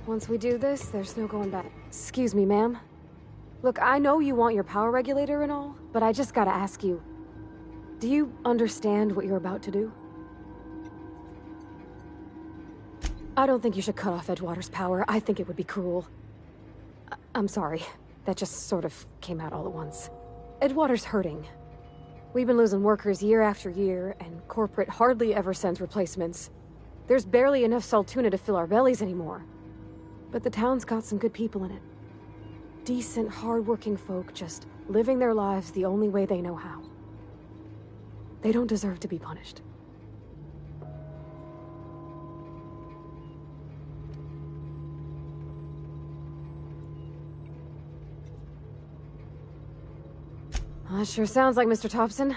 Once we do this, there's no going back. Excuse me, ma'am. Look, I know you want your power regulator and all, but I just gotta ask you. Do you understand what you're about to do? I don't think you should cut off Edgewater's power. I think it would be cruel. I'm sorry. That just sort of came out all at once. Edgewater's hurting. We've been losing workers year after year, and corporate hardly ever sends replacements. There's barely enough Saltuna to fill our bellies anymore. But the town's got some good people in it. Decent, hard-working folk just living their lives the only way they know how. They don't deserve to be punished. Well, that sure sounds like Mr. Thompson.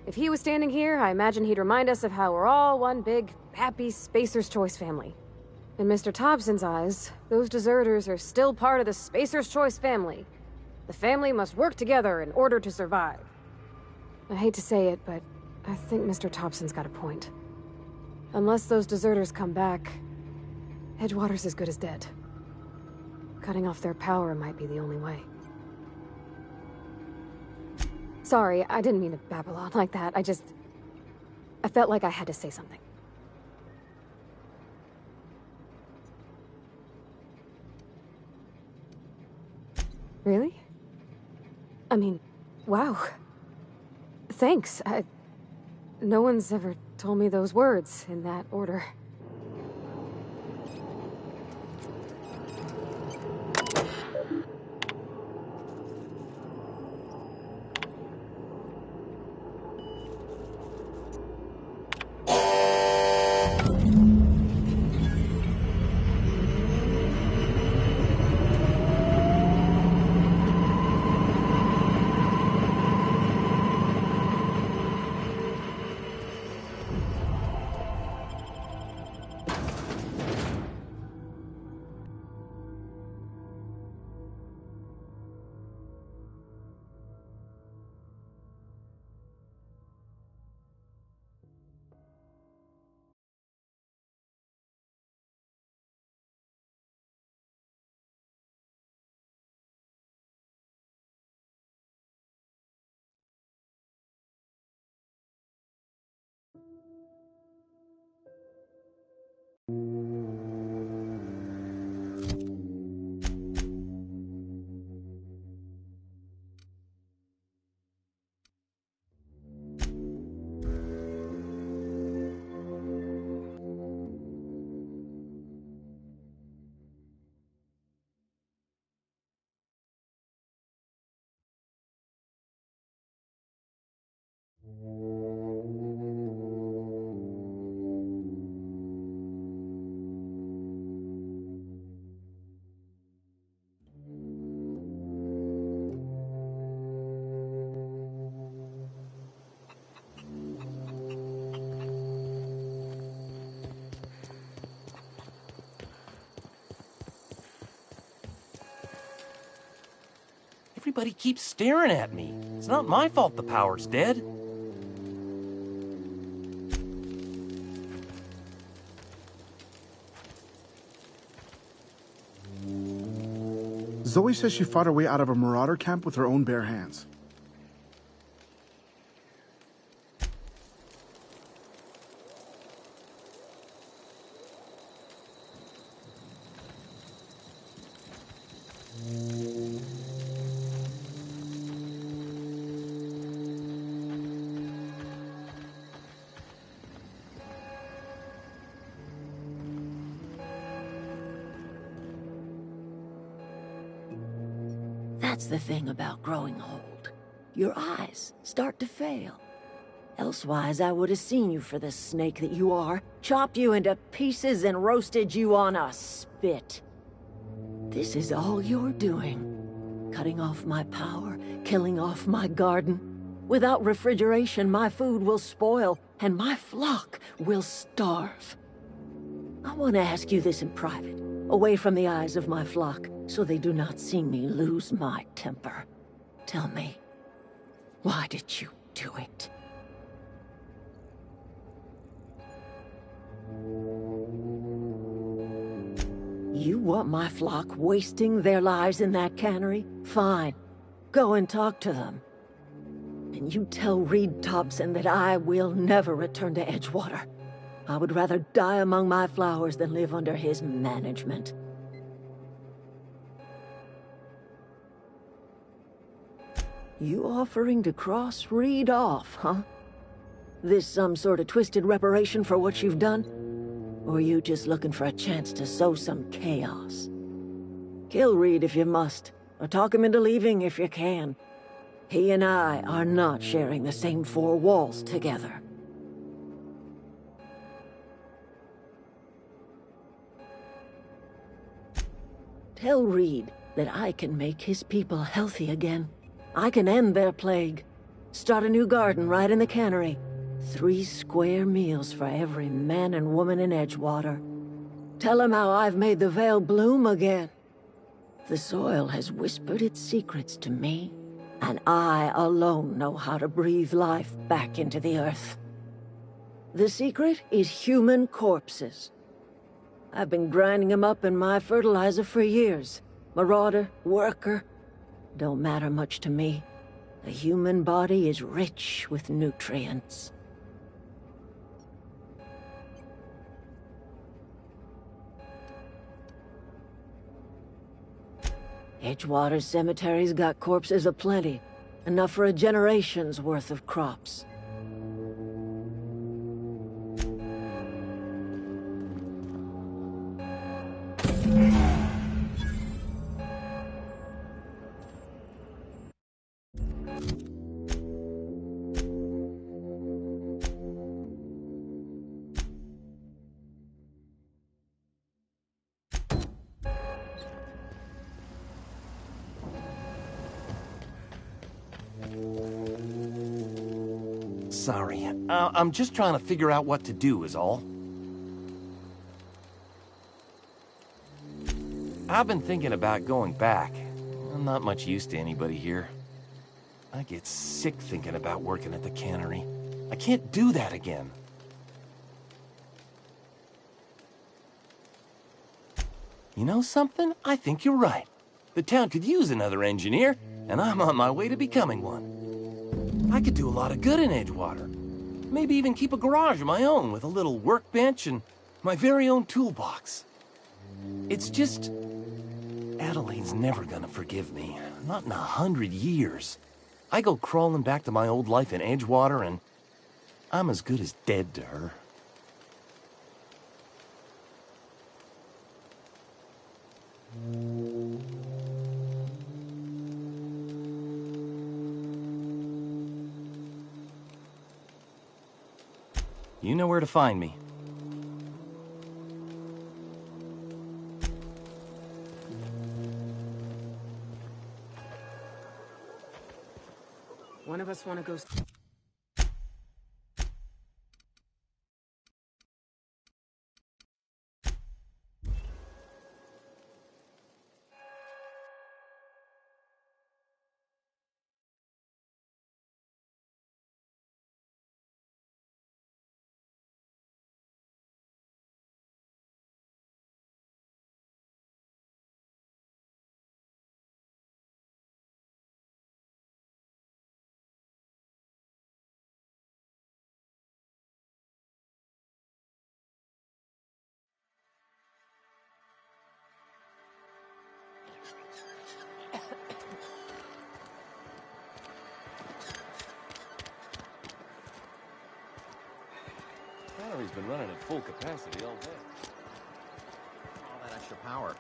If he was standing here, I imagine he'd remind us of how we're all one big, happy Spacer's Choice family. In Mr. Thompson's eyes, those deserters are still part of the Spacer's Choice family. The family must work together in order to survive. I hate to say it, but I think Mr. Thompson's got a point. Unless those deserters come back, Edgewater's as good as dead. Cutting off their power might be the only way. Sorry, I didn't mean to babble on like that. I felt like I had to say something. Really? I mean, wow. Thanks. No one's ever told me those words in that order. Everybody keeps staring at me. It's not my fault the power's dead. Zoe says she fought her way out of a marauder camp with her own bare hands. That's the thing about growing old. Your eyes start to fail. Elsewise, I would have seen you for the snake that you are, chopped you into pieces and roasted you on a spit. This is all you're doing. Cutting off my power, killing off my garden. Without refrigeration, my food will spoil, and my flock will starve. I want to ask you this in private, away from the eyes of my flock, so they do not see me lose my temper. Tell me, why did you do it? You want my flock wasting their lives in that cannery? Fine. Go and talk to them. And you tell Reed Thompson that I will never return to Edgewater. I would rather die among my flowers than live under his management. You offering to cross Reed off, huh? This some sort of twisted reparation for what you've done? Or are you just looking for a chance to sow some chaos? Kill Reed if you must, or talk him into leaving if you can. He and I are not sharing the same four walls together. Tell Reed that I can make his people healthy again. I can end their plague. Start a new garden right in the cannery. 3 square meals for every man and woman in Edgewater. Tell him how I've made the Vale bloom again. The soil has whispered its secrets to me, and I alone know how to breathe life back into the earth. The secret is human corpses. I've been grinding them up in my fertilizer for years. Marauder, worker, don't matter much to me. The human body is rich with nutrients. Edgewater Cemetery's got corpses aplenty, enough for a generation's worth of crops. Sorry, I'm just trying to figure out what to do is all. I've been thinking about going back. I'm not much use to anybody here. I get sick thinking about working at the cannery. I can't do that again. You know something? I think you're right. The town could use another engineer, and I'm on my way to becoming one. I could do a lot of good in Edgewater. Maybe even keep a garage of my own with a little workbench and My very own toolbox. It's just... Adelaide's never gonna forgive me. Not in 100 years. I go crawling back to my old life in Edgewater, and I'm as good as dead to her. You know where to find me. One of us want to go... Battery's been running at full capacity all day. All that extra power.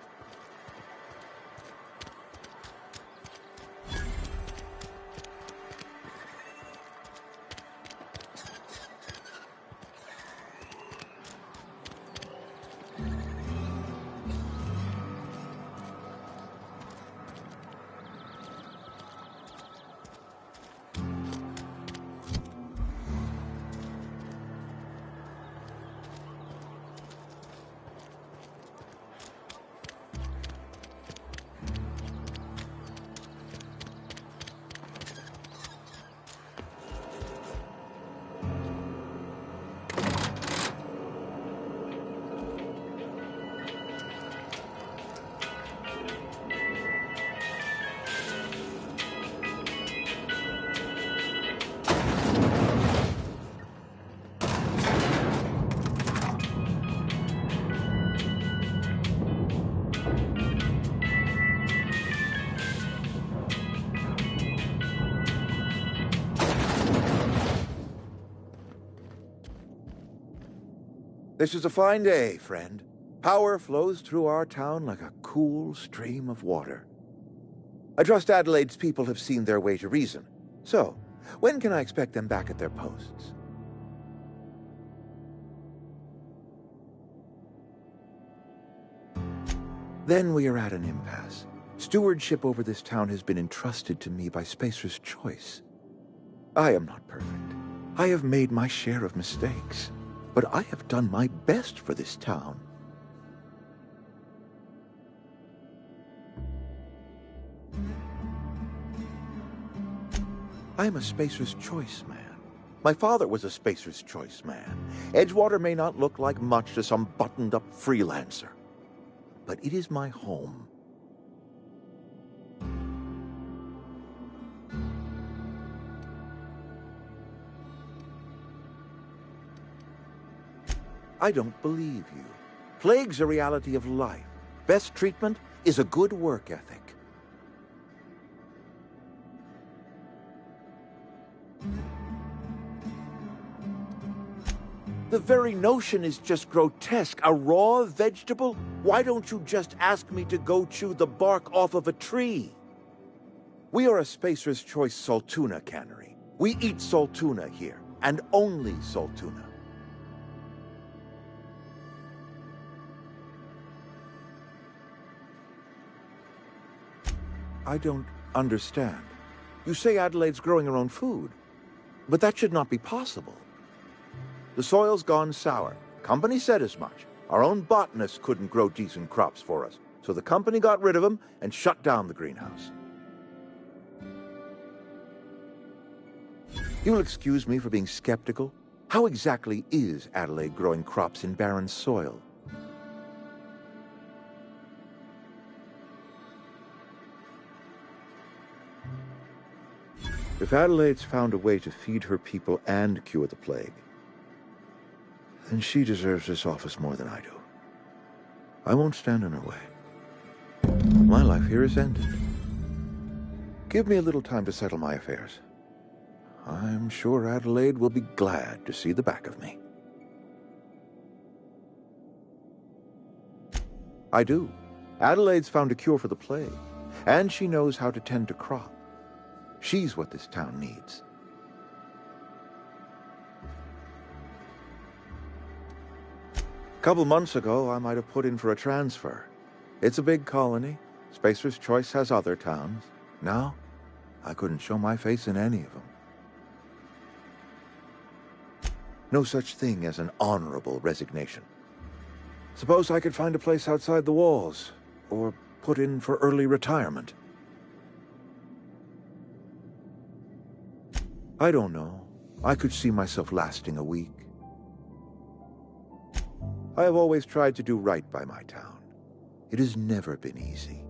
This is a fine day, friend. Power flows through our town like a cool stream of water. I trust Adelaide's people have seen their way to reason. So, when can I expect them back at their posts? Then we are at an impasse. Stewardship over this town has been entrusted to me by Spacer's Choice. I am not perfect. I have made my share of mistakes. But I have done my best for this town. I am a Spacer's Choice man. My father was a Spacer's Choice man. Edgewater may not look like much to some buttoned-up freelancer, but it is my home. I don't believe you. Plague's a reality of life. Best treatment is a good work ethic. The very notion is just grotesque. A raw vegetable? Why don't you just ask me to go chew the bark off of a tree? We are a Spacer's Choice Saltuna cannery. We eat saltuna here, and only saltuna. I don't understand. You say Adelaide's growing her own food, but that should not be possible. The soil's gone sour. Company said as much. Our own botanists couldn't grow decent crops for us, so the company got rid of them and shut down the greenhouse. You'll excuse me for being skeptical. How exactly is Adelaide growing crops in barren soil? If Adelaide's found a way to feed her people and cure the plague, And she deserves this office more than I do. I won't stand in her way. My life here is ended. Give me a little time to settle my affairs. I'm sure Adelaide will be glad to see the back of me. I do. Adelaide's found a cure for the plague, and she knows how to tend to crop. She's what this town needs. A couple months ago, I might have put in for a transfer. It's a big colony. Spacer's Choice has other towns. Now, I couldn't show my face in any of them. No such thing as an honorable resignation. Suppose I could find a place outside the walls, or put in for early retirement. I don't know. I could see myself lasting a week. I have always tried to do right by my town. It has never been easy.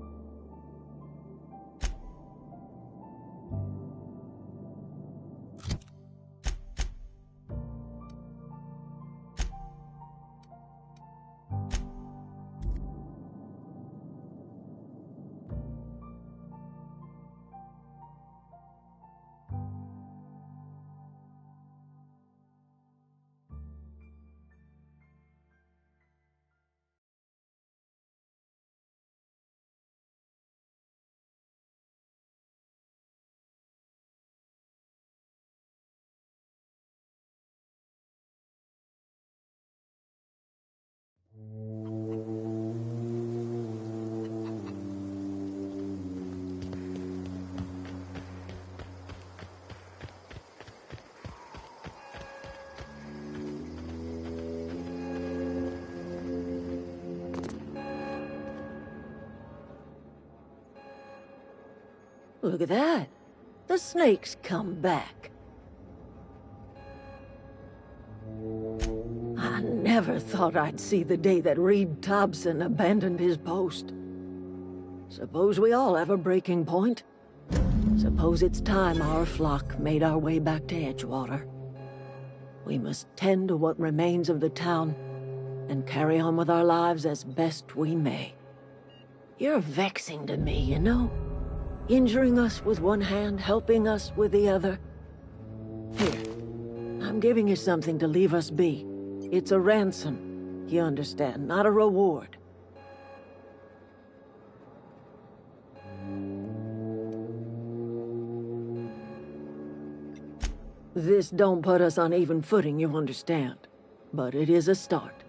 Look at that. The snake's come back. I never thought I'd see the day that Reed Thompson abandoned his post. Suppose we all have a breaking point. Suppose it's time our flock made our way back to Edgewater. We must tend to what remains of the town and carry on with our lives as best we may. You're vexing to me, you know? Injuring us with one hand, helping us with the other. Here, I'm giving you something to leave us be. It's a ransom, you understand, not a reward. This don't put us on even footing, you understand. But it is a start.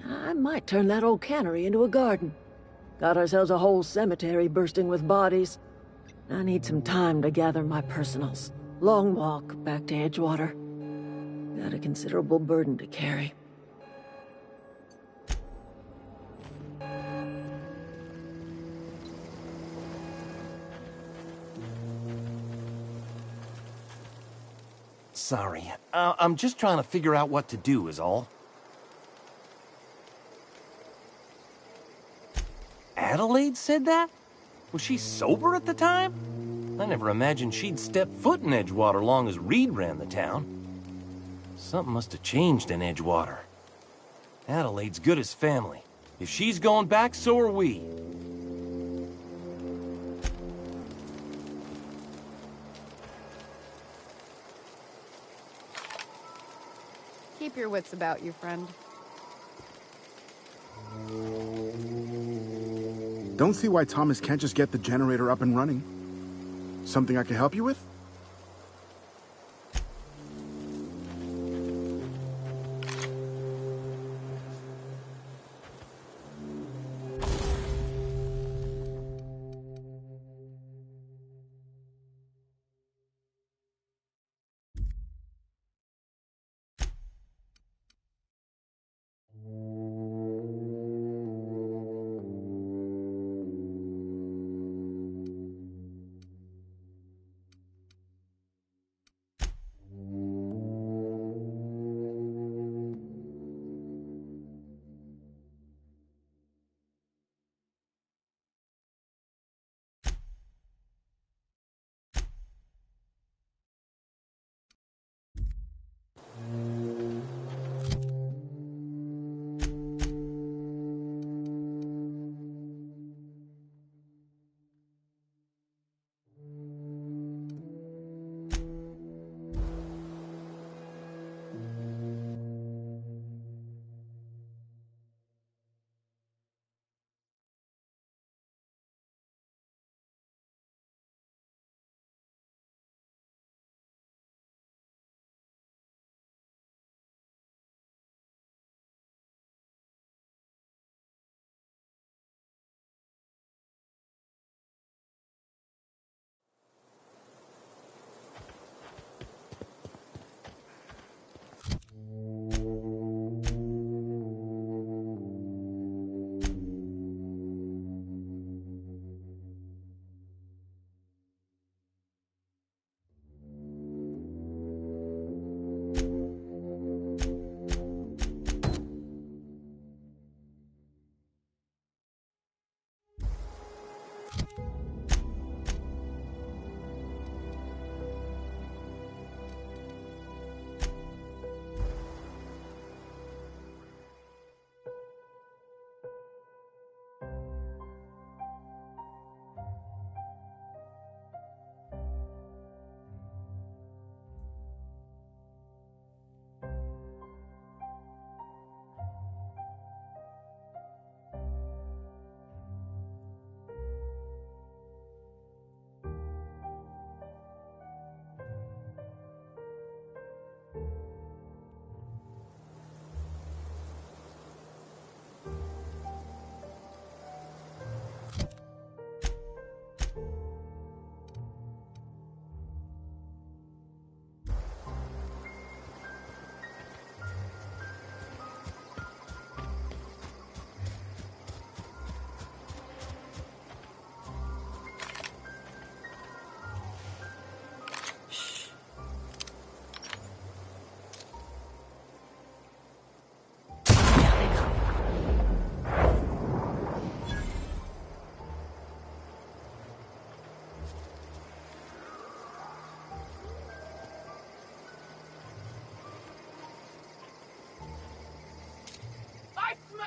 I might turn that old cannery into a garden. Got ourselves a whole cemetery bursting with bodies. I need some time to gather my personals. Long walk back to Edgewater. Got a considerable burden to carry. Sorry. I'm just trying to figure out what to do is all. Adelaide said that? Was she sober at the time? I never imagined she'd step foot in Edgewater long as Reed ran the town. Something must have changed in Edgewater. Adelaide's good as family. If she's going back, so are we. Keep your wits about you, friend. Don't see why Thomas can't just get the generator up and running. Something I can help you with?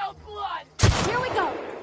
Here we go!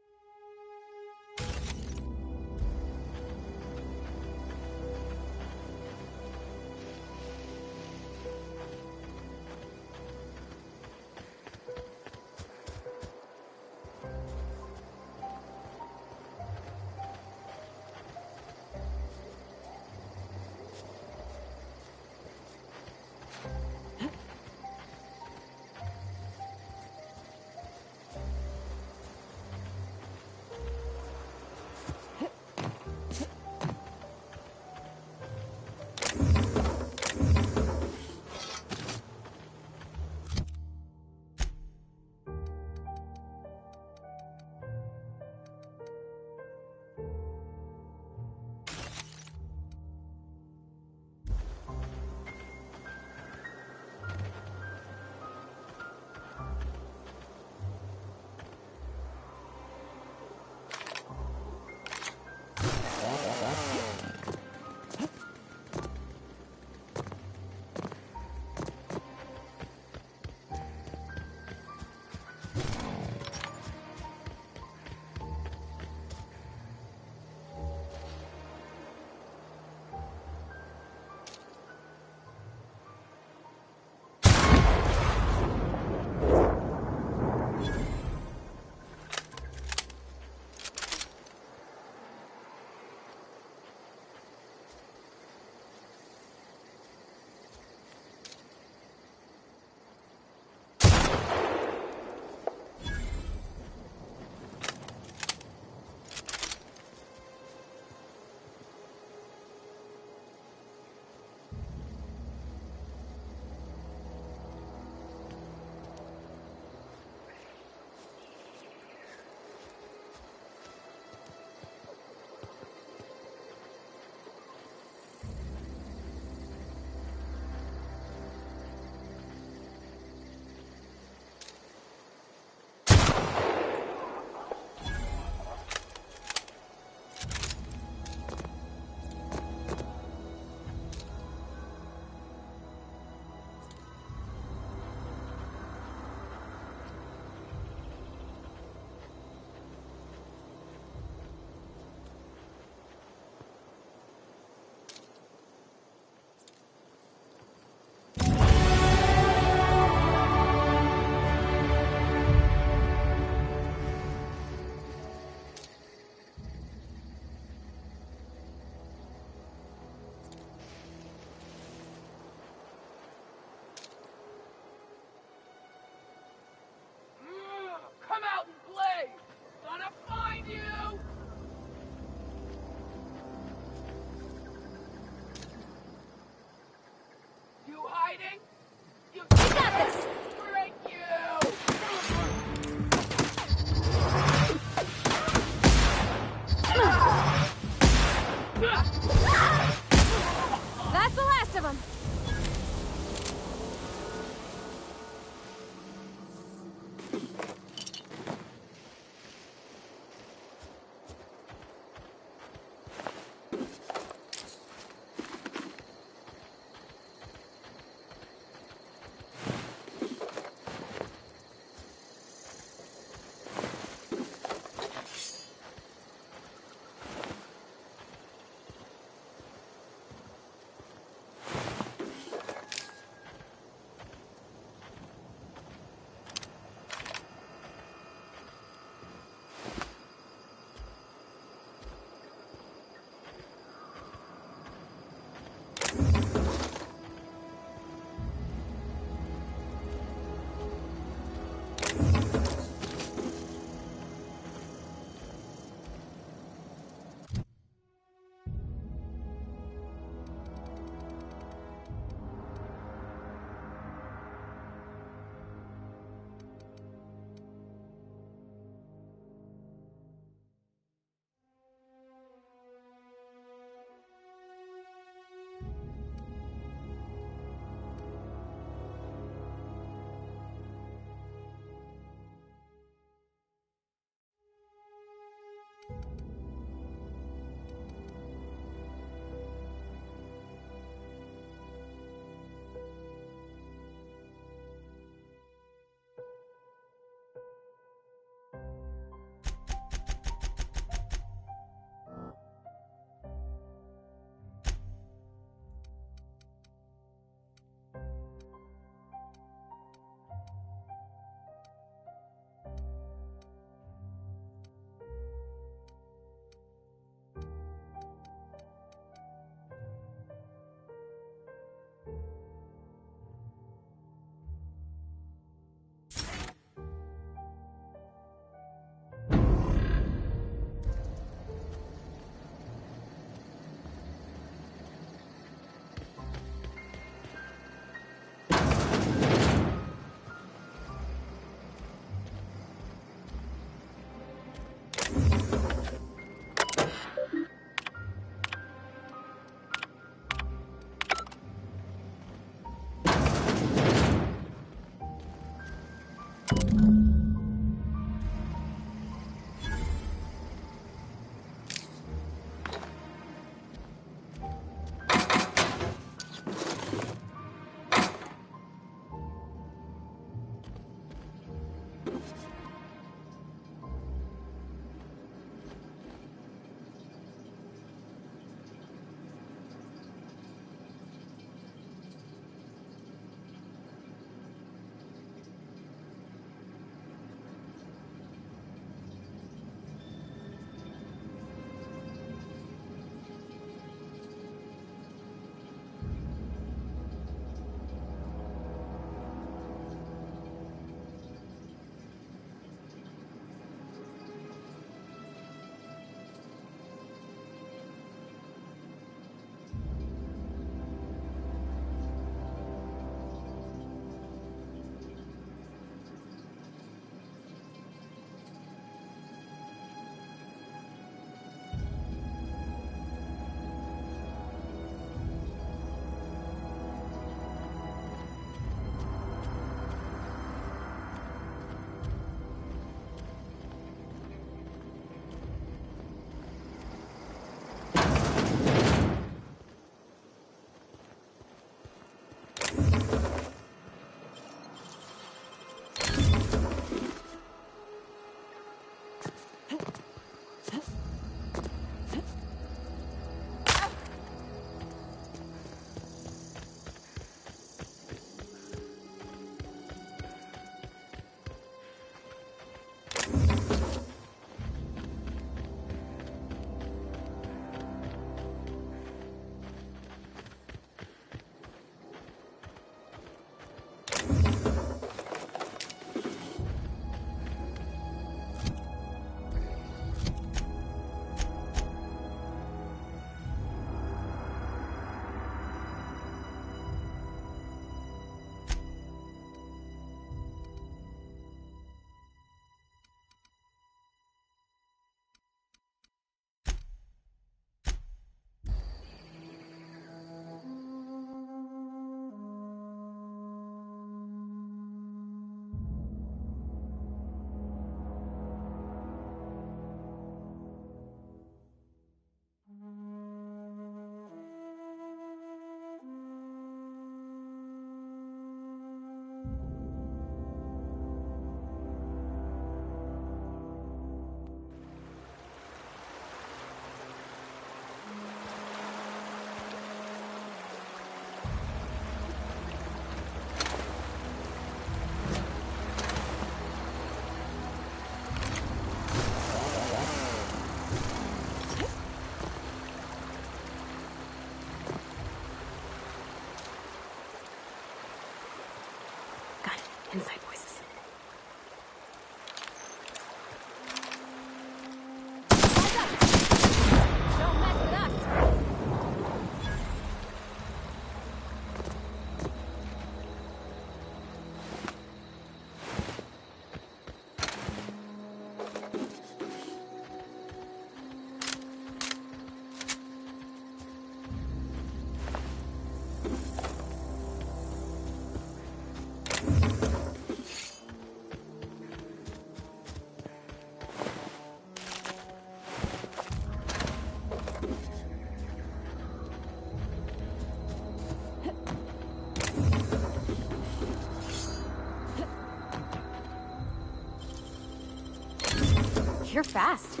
You're fast.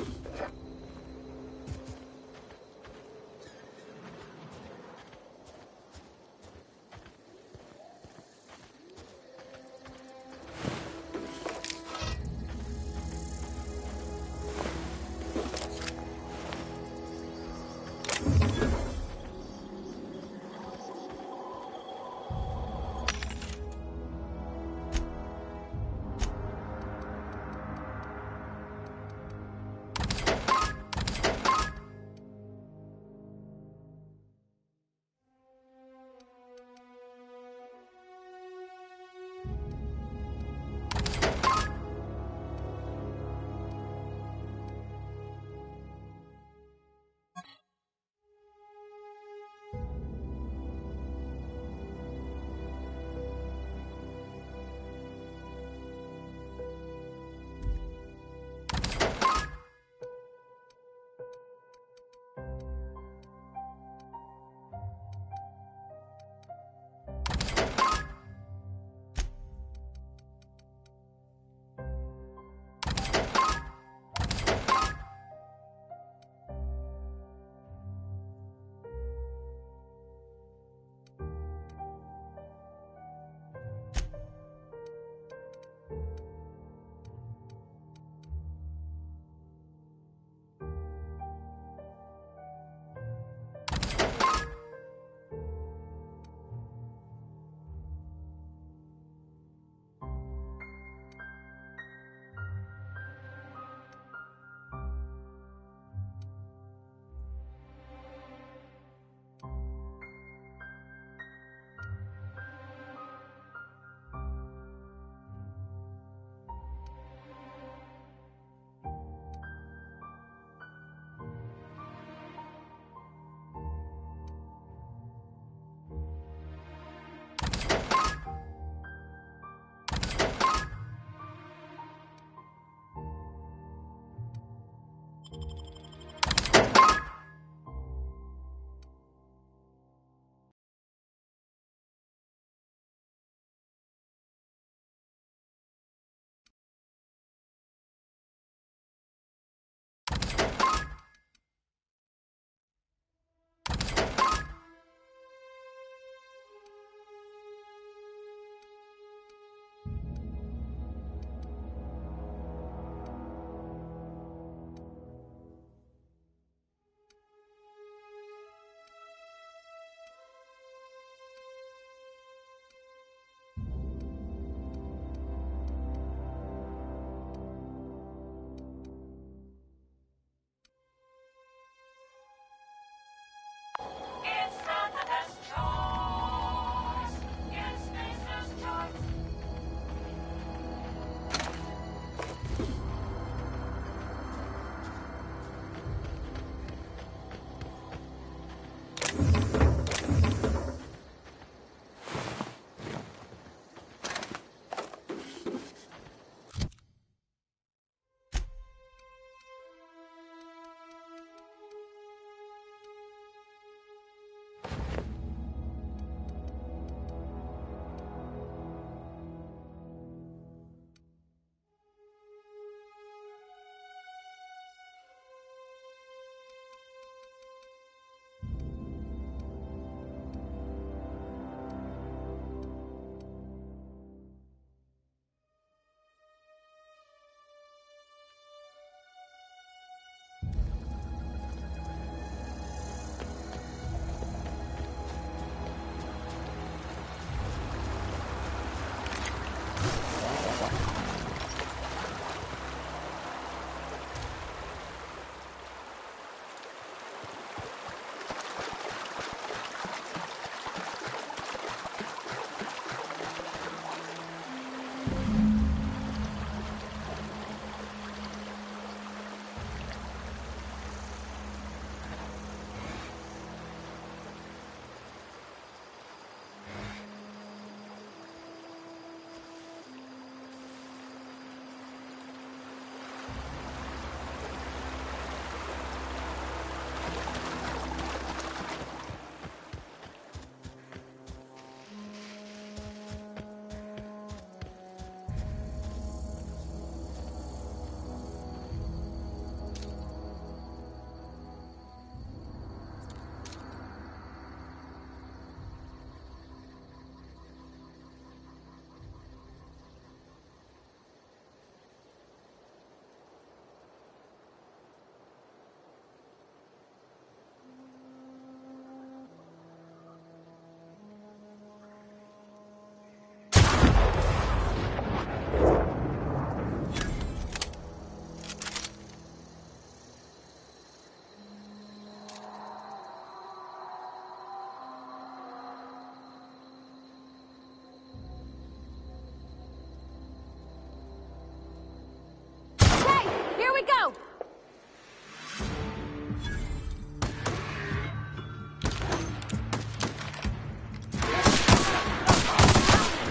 we go!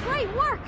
Great work!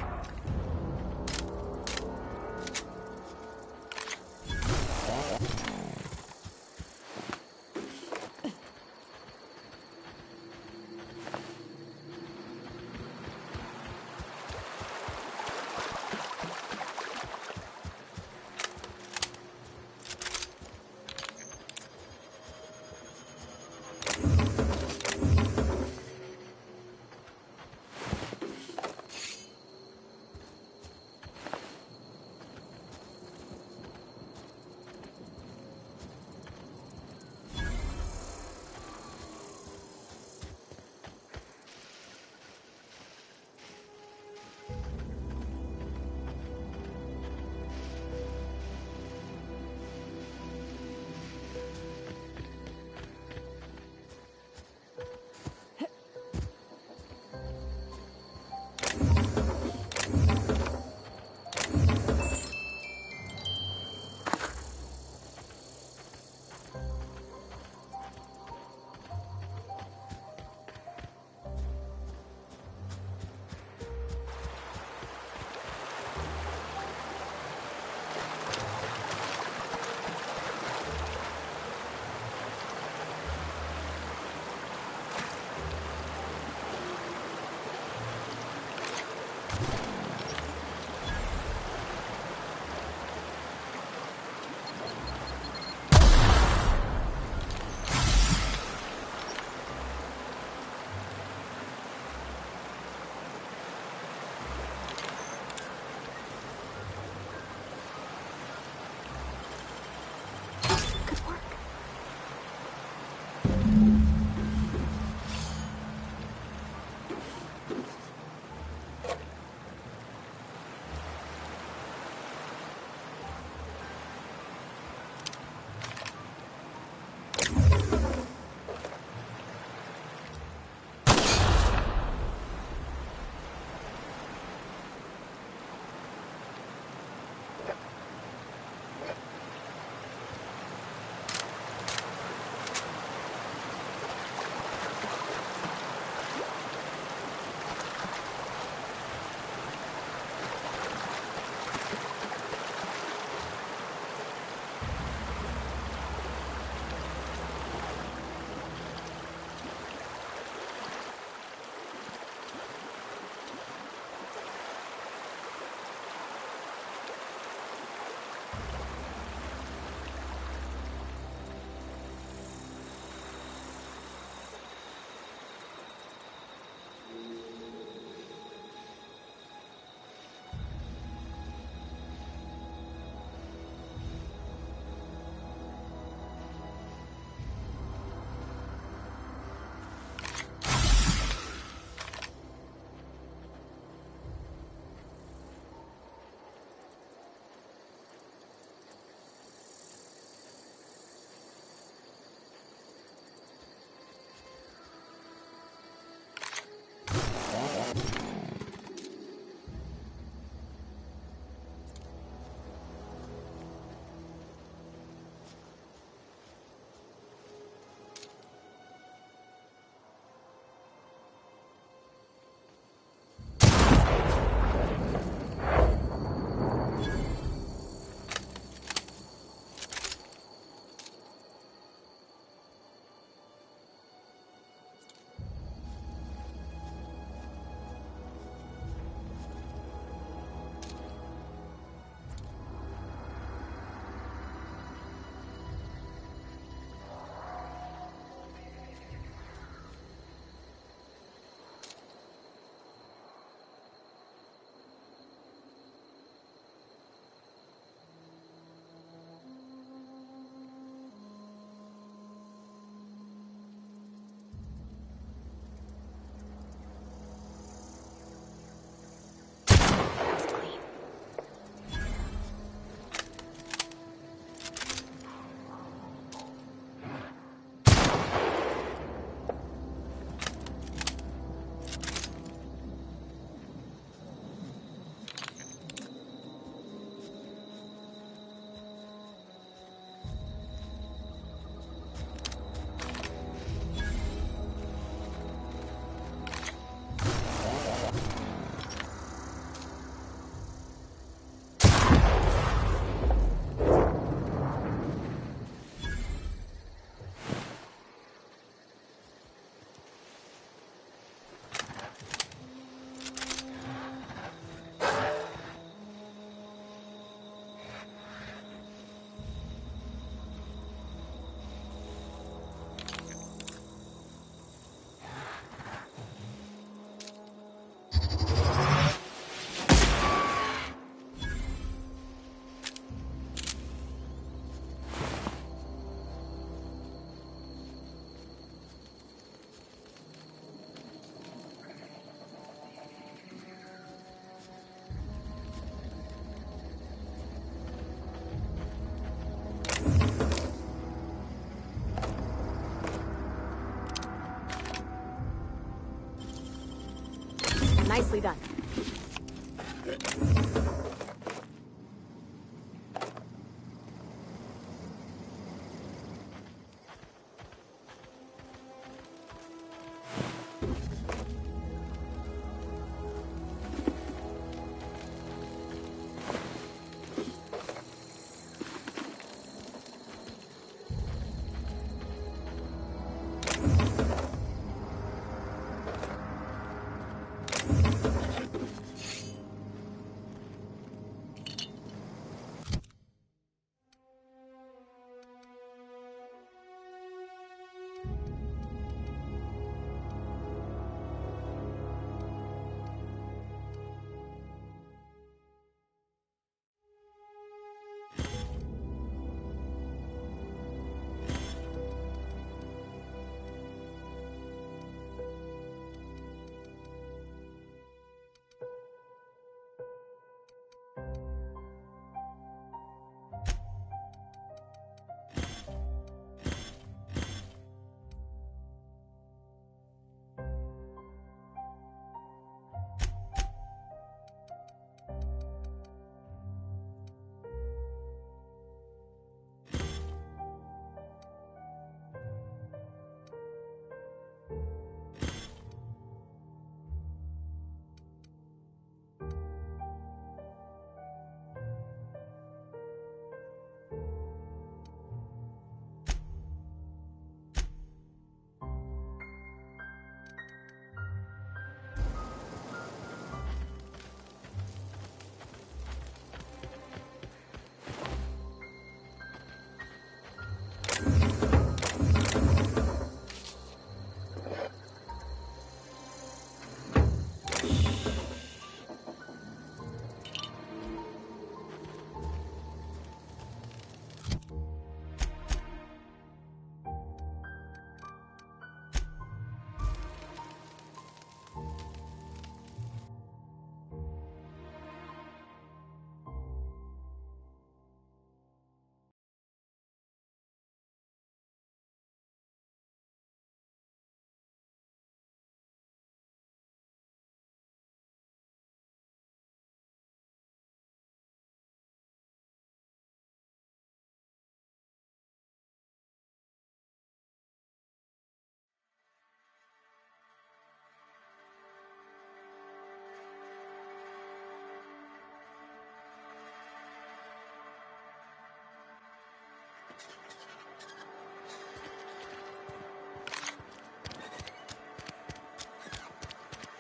Nicely done.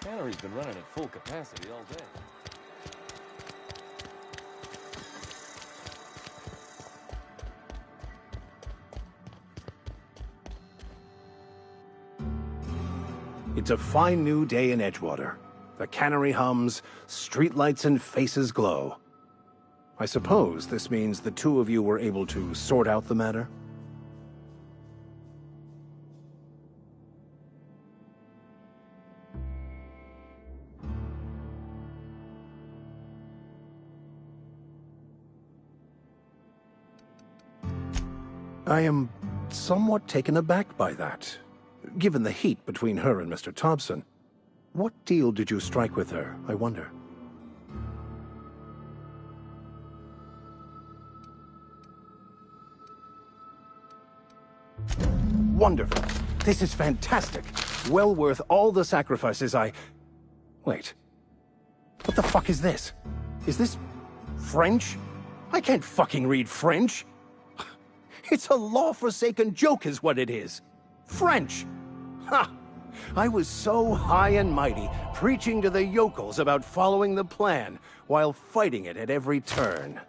Cannery's been running at full capacity all day. It's a fine new day in Edgewater. The cannery hums, streetlights and faces glow. I suppose this means the two of you were able to sort out the matter? I am somewhat taken aback by that, given the heat between her and Mr. Thompson. What deal did you strike with her, I wonder? Wonderful. This is fantastic. Well worth all the sacrifices I... Wait. What the fuck is this? Is this French? I can't fucking read French. It's a law-forsaken joke is what it is. French! Ha! I was so high and mighty, preaching to the yokels about following the plan, while fighting it at every turn.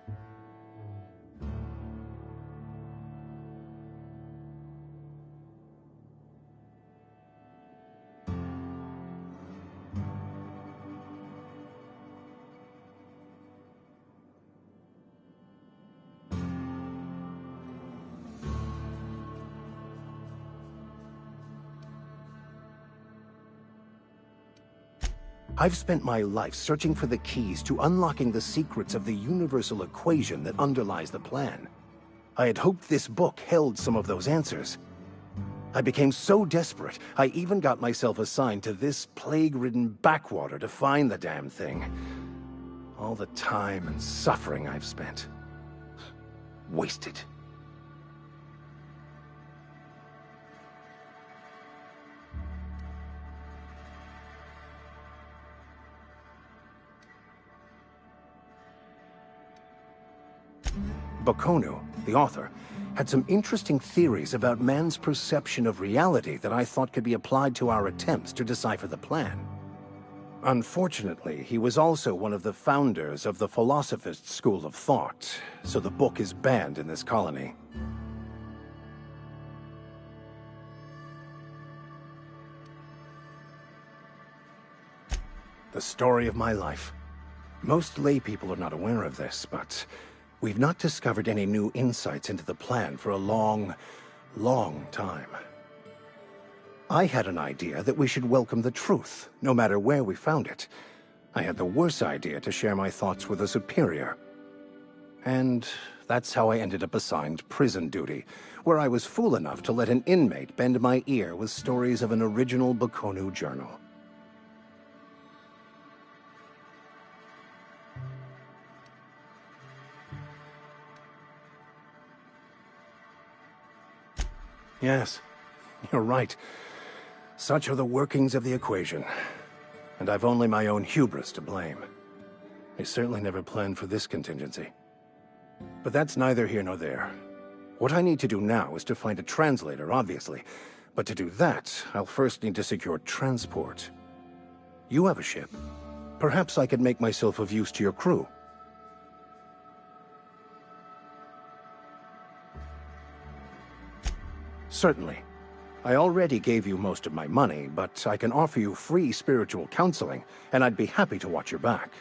I've spent my life searching for the keys to unlocking the secrets of the universal equation that underlies the plan. I had hoped this book held some of those answers. I became so desperate, I even got myself assigned to this plague-ridden backwater to find the damn thing. All the time and suffering I've spent. Wasted. Baconu, the author, had some interesting theories about man's perception of reality that I thought could be applied to our attempts to decipher the plan. Unfortunately, he was also one of the founders of the Philosophist school of thought, so the book is banned in this colony. The story of my life. Most laypeople are not aware of this, but we've not discovered any new insights into the plan for a long, long time. I had an idea that we should welcome the truth, no matter where we found it. I had the worse idea to share my thoughts with a superior. And that's how I ended up assigned prison duty, where I was fool enough to let an inmate bend my ear with stories of an original Baconu journal. Yes, you're right. Such are the workings of the equation. And I've only my own hubris to blame. I certainly never planned for this contingency. But that's neither here nor there. What I need to do now is to find a translator, obviously. But to do that, I'll first need to secure transport. You have a ship. Perhaps I could make myself of use to your crew. Certainly. I already gave you most of my money, but I can offer you free spiritual counseling, and I'd be happy to watch your back.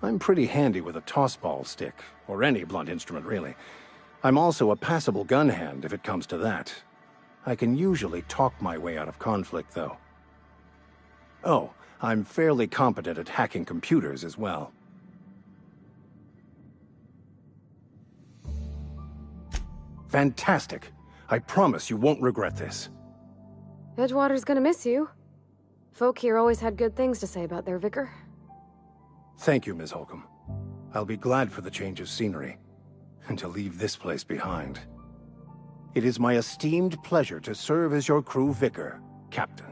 I'm pretty handy with a tossball stick, or any blunt instrument, really. I'm also a passable gun hand, if it comes to that. I can usually talk my way out of conflict, though. Oh, I'm fairly competent at hacking computers as well. Fantastic! I promise you won't regret this. Edgewater's gonna miss you. Folk here always had good things to say about their vicar. Thank you, Ms. Holcomb. I'll be glad for the change of scenery, and to leave this place behind. It is my esteemed pleasure to serve as your crew vicar, Captain.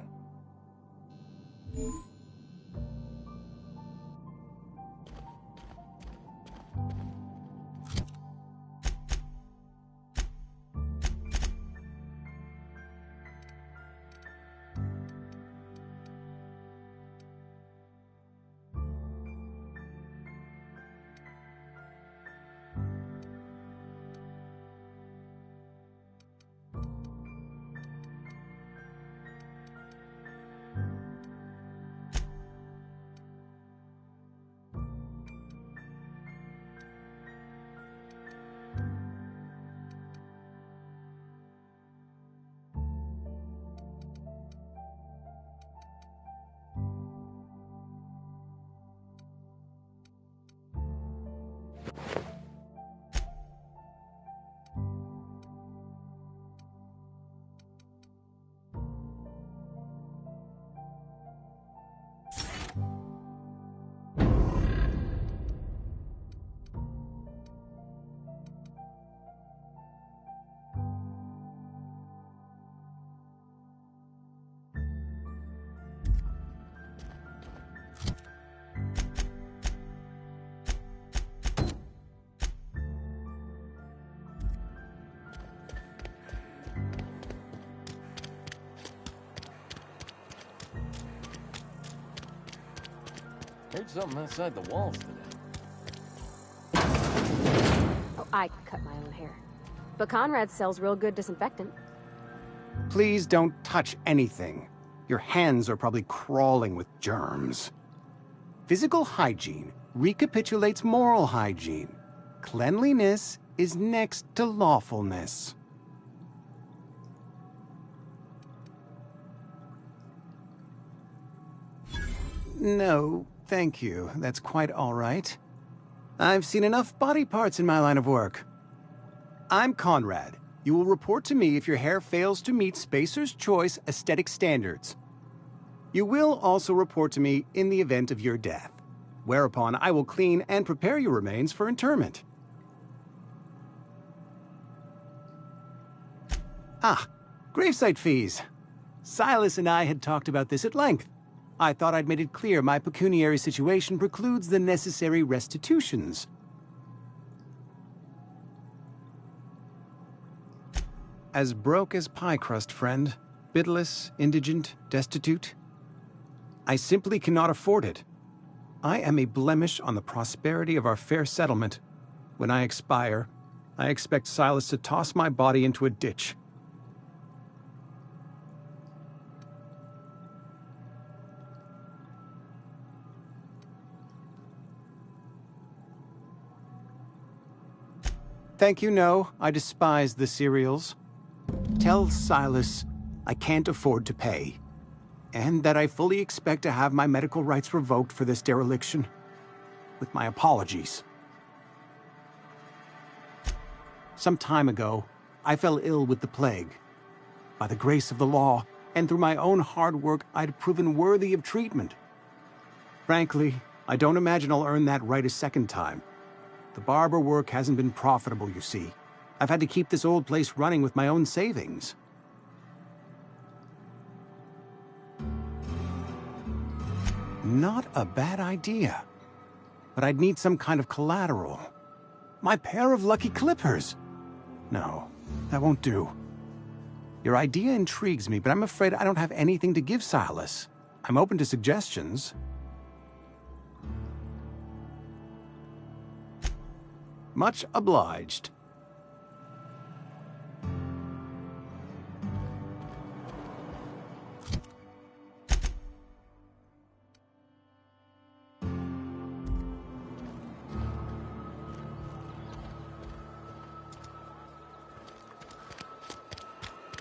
Heard something outside the walls today. Oh, I cut my own hair. But Conrad sells real good disinfectant. Please don't touch anything. Your hands are probably crawling with germs. Physical hygiene recapitulates moral hygiene. Cleanliness is next to lawfulness. No, thank you. That's quite all right. I've seen enough body parts in my line of work. I'm Conrad, You will report to me if your hair fails to meet Spacer's Choice aesthetic standards. You will also report to me in the event of your death, whereupon I will clean and prepare your remains for interment. Ah, gravesite fees. Silas and I had talked about this at length. I thought I'd made it clear my pecuniary situation precludes the necessary restitutions. As broke as pie crust, friend. Bidless, indigent, destitute. I simply cannot afford it. I am a blemish on the prosperity of our fair settlement. When I expire, I expect Silas to toss my body into a ditch. Thank you, no. I despise the cereals. Tell Silas I can't afford to pay, and that I fully expect to have my medical rights revoked for this dereliction. With my apologies. Some time ago, I fell ill with the plague. By the grace of the law, and through my own hard work, I'd proven worthy of treatment. Frankly, I don't imagine I'll earn that right a second time. The barber work hasn't been profitable, you see. I've had to keep this old place running with my own savings. Not a bad idea. But I'd need some kind of collateral. My pair of lucky clippers! No, that won't do. Your idea intrigues me, but I'm afraid I don't have anything to give Silas. I'm open to suggestions. Much obliged.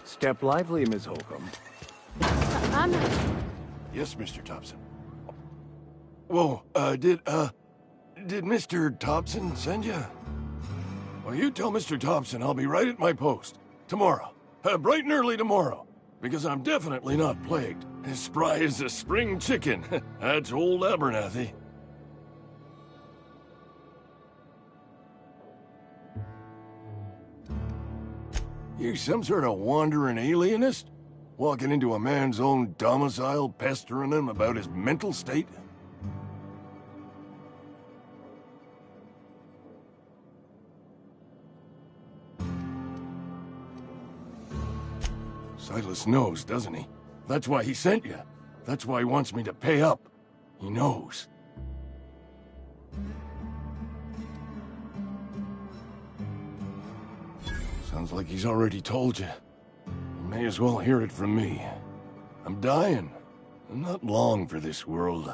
Step lively, Ms. Holcomb. I'm... Yes, Mr. Thompson. Whoa, did Mr. Thompson send you? Well, you tell Mr. Thompson I'll be right at my post. Tomorrow. Bright and early tomorrow. Because I'm definitely not plagued. As spry as a spring chicken. That's old Abernathy. You some sort of wandering alienist? Walking into a man's own domicile, pestering him about his mental state? Silas knows, doesn't he? That's why he sent you. That's why he wants me to pay up. He knows. Sounds like he's already told you. You may as well hear it from me. I'm dying. I'm not long for this world.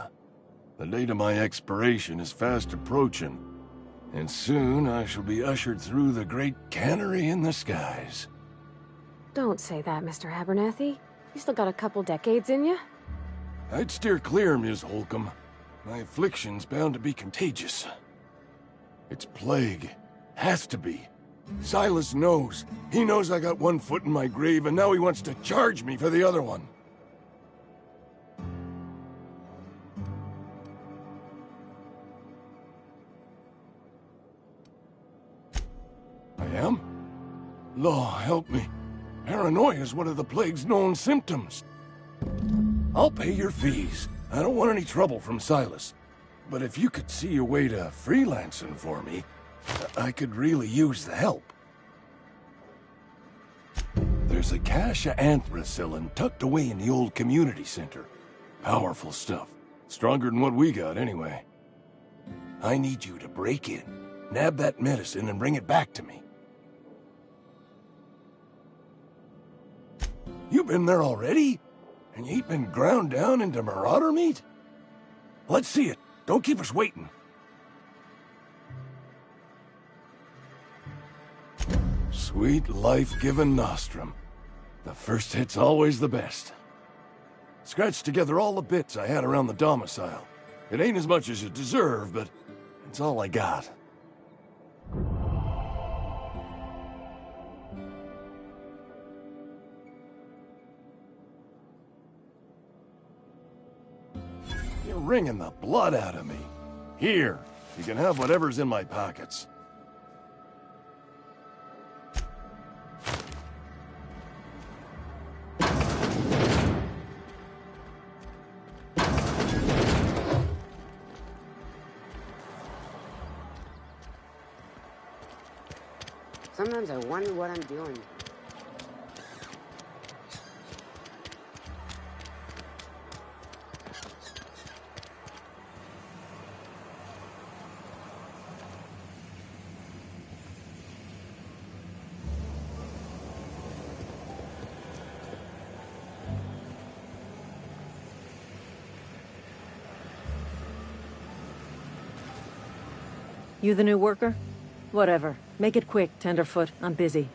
The date of my expiration is fast approaching. And soon I shall be ushered through the great cannery in the skies. Don't say that, Mr. Abernathy. You still got a couple decades in you. I'd steer clear, Ms. Holcomb. My affliction's bound to be contagious. It's plague. Has to be. Silas knows. He knows I got one foot in my grave, and now he wants to charge me for the other one. I am? Law, help me. Paranoia is one of the plague's known symptoms. I'll pay your fees. I don't want any trouble from Silas. But if you could see a way to freelancing for me, I could really use the help. There's a cache of anthracillin tucked away in the old community center. Powerful stuff. Stronger than what we got, anyway. I need you to break in, nab that medicine, and bring it back to me. You been there already? And you ain't been ground down into marauder meat? Let's see it. Don't keep us waiting. Sweet life-giving nostrum. The first hit's always the best. Scratched together all the bits I had around the domicile. It ain't as much as you deserve, but it's all I got. wringing the blood out of me. Here, you can have whatever's in my pockets. Sometimes I wonder what I'm doing. You the new worker? Whatever. Make it quick, Tenderfoot. I'm busy.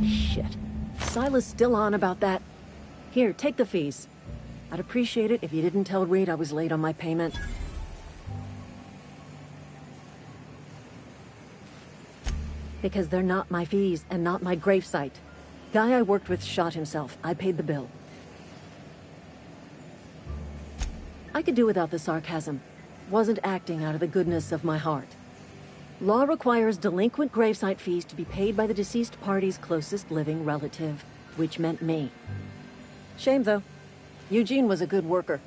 Shit. Silas still on about that. Here, take the fees. I'd appreciate it if you didn't tell Reed I was late on my payment. Because they're not my fees and not my gravesite. Guy I worked with shot himself. I paid the bill. I could do without the sarcasm. Wasn't acting out of the goodness of my heart. Law requires delinquent gravesite fees to be paid by the deceased party's closest living relative, which meant me. Shame, though. Eugene was a good worker.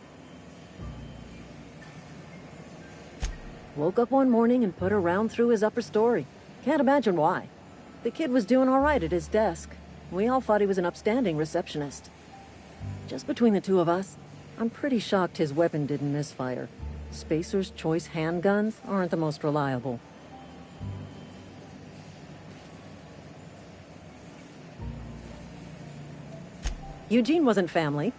Woke up one morning and put a round through his upper story. Can't imagine why. The kid was doing all right at his desk. We all thought he was an upstanding receptionist. Just between the two of us, I'm pretty shocked his weapon didn't misfire. Spacer's Choice handguns aren't the most reliable. Eugene wasn't family.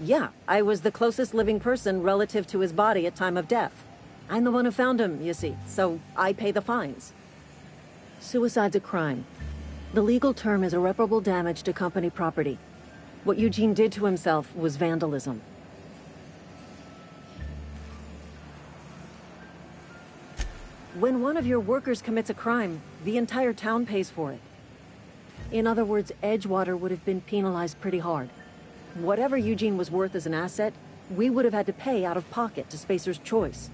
Yeah, I was the closest living person relative to his body at time of death. I'm the one who found him, you see, so I pay the fines. Suicide's a crime. The legal term is irreparable damage to company property. What Eugene did to himself was vandalism. When one of your workers commits a crime, the entire town pays for it. In other words, Edgewater would have been penalized pretty hard. Whatever Eugene was worth as an asset, we would have had to pay out of pocket to Spacer's Choice.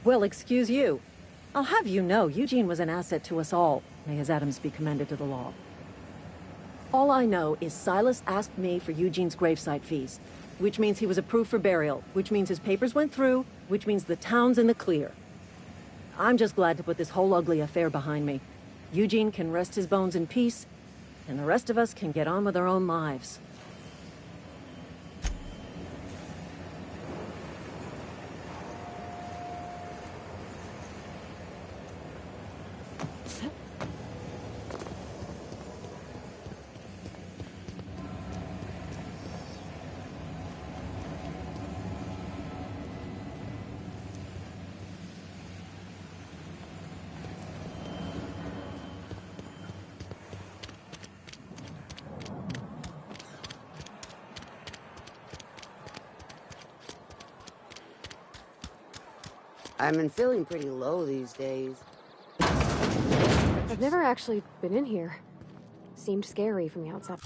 Well, excuse you. I'll have you know, Eugene was an asset to us all. May his atoms be commended to the law. All I know is Silas asked me for Eugene's gravesite fees, which means he was approved for burial, which means his papers went through, which means the town's in the clear. I'm just glad to put this whole ugly affair behind me. Eugene can rest his bones in peace, and the rest of us can get on with our own lives. I've been feeling pretty low these days. I've never actually been in here. Seemed scary from the outside.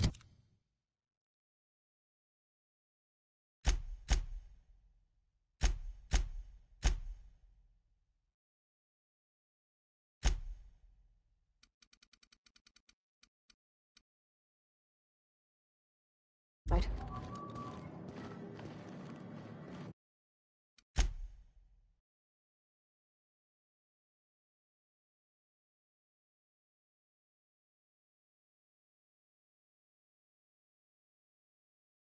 Right.